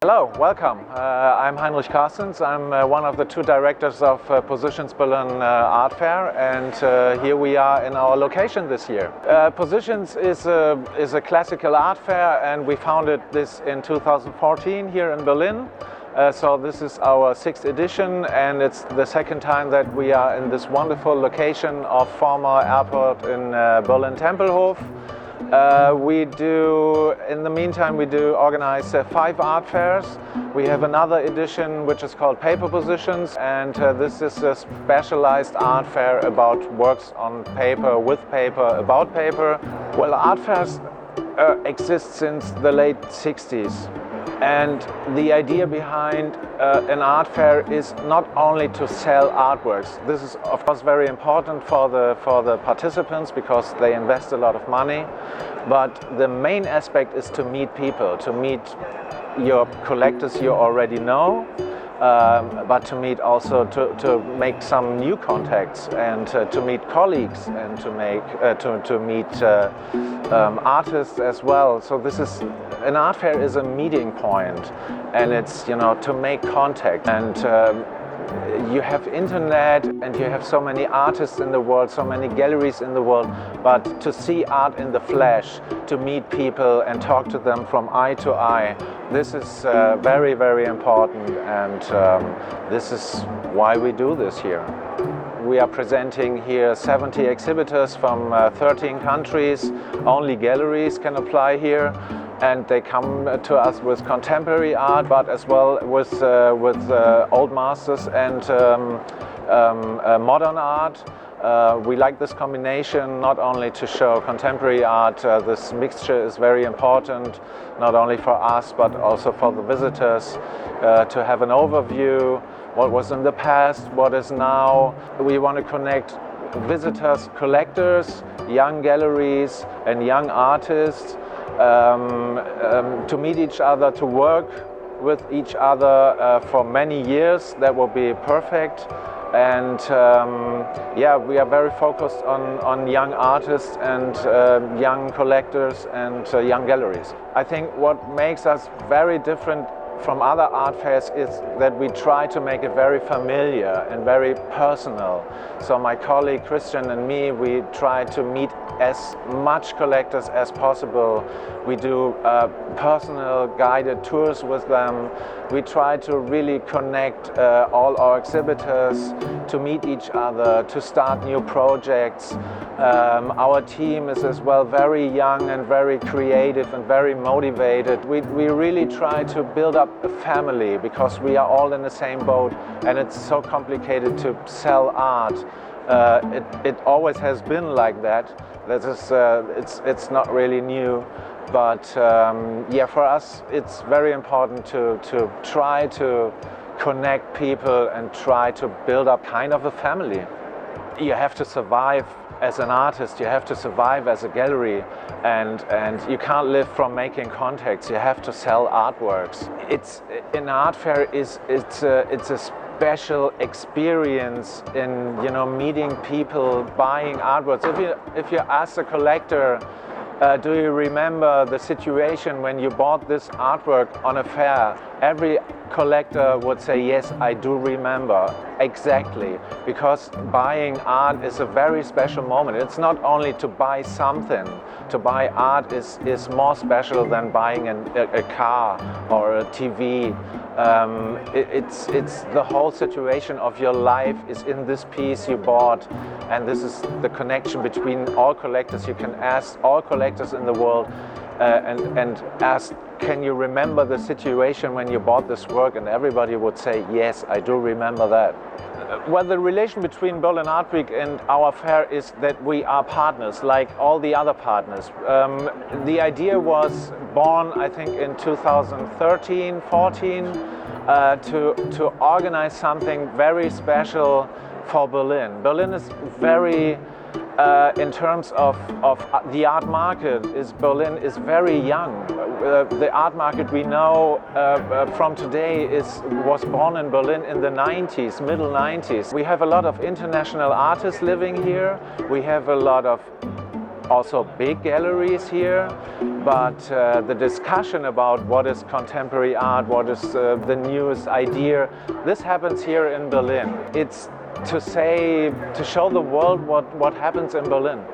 Hello, welcome. I'm Heinrich Carstens. I'm one of the two directors of Positions Berlin Art Fair, and here we are in our location this year. Positions is a classical art fair, and we founded this in 2014 here in Berlin. So this is our 6th edition, and it's the second time that we are in this wonderful location of former airport in Berlin Tempelhof. In the meantime, we do organize 5 art fairs. We have another edition which is called Paper Positions, and this is a specialized art fair about works on paper, with paper, about paper. Well, art fairs exist since the late 60s. And the idea behind an art fair is not only to sell artworks. This is of course very important for the participants because they invest a lot of money. But the main aspect is to meet people, to meet your collectors you already know, but to meet also to make some new contacts and to meet colleagues and to meet artists as well. So an art fair is a meeting point, and it's to make contact. And you have internet, and you have so many artists in the world, so many galleries in the world, but to see art in the flesh, to meet people and talk to them from eye to eye, this is very, very important, and this is why we do this here. We are presenting here 70 exhibitors from 13 countries. Only galleries can apply here, and they come to us with contemporary art, but as well with old masters and modern art. We like this combination not only to show contemporary art. This mixture is very important, not only for us but also for the visitors, to have an overview, what was in the past, what is now. We want to connect visitors, collectors, young galleries and young artists to meet each other, to work with each other for many years. That will be perfect. And we are very focused on young artists and young collectors and young galleries. I think what makes us very different from other art fairs is that we try to make it very familiar and very personal. So my colleague Christian and me, we try to meet as much collectors as possible. We do personal guided tours with them. We try to really connect all our exhibitors to meet each other, to start new projects. Our team is as well very young and very creative and very motivated. We really try to build up a family because we are all in the same boat, and it's so complicated to sell art. It always has been like that. It's not really new, but for us it's very important to try to connect people and try to build up kind of a family. You have to survive as an artist, you have to survive as a gallery, and you can't live from making contacts. You have to sell artworks. An art fair it's a special experience in meeting people, buying artworks. If you ask a collector, do you remember the situation when you bought this artwork on a fair? Every collector would say, yes, I do remember. Exactly, because buying art is a very special moment. It's not only to buy something. To buy art is more special than buying a car or a TV. It's the whole situation of your life is in this piece you bought, and this is the connection between all collectors. You can ask all collectors in the world and ask, can you remember the situation when you bought this work? And everybody would say, yes, I do remember that. Well, the relation between Berlin Art Week and our fair is that we are partners, like all the other partners. The idea was born, I think, in 2013, 14, to organize something very special for Berlin. Berlin is very, in terms of the art market, Berlin is very young. The art market we know from today was born in Berlin in the 90s, middle 90s. We have a lot of international artists living here. We have a lot of also big galleries here, but the discussion about what is contemporary art, what is the newest idea, this happens here in Berlin. It's to show the world what happens in Berlin.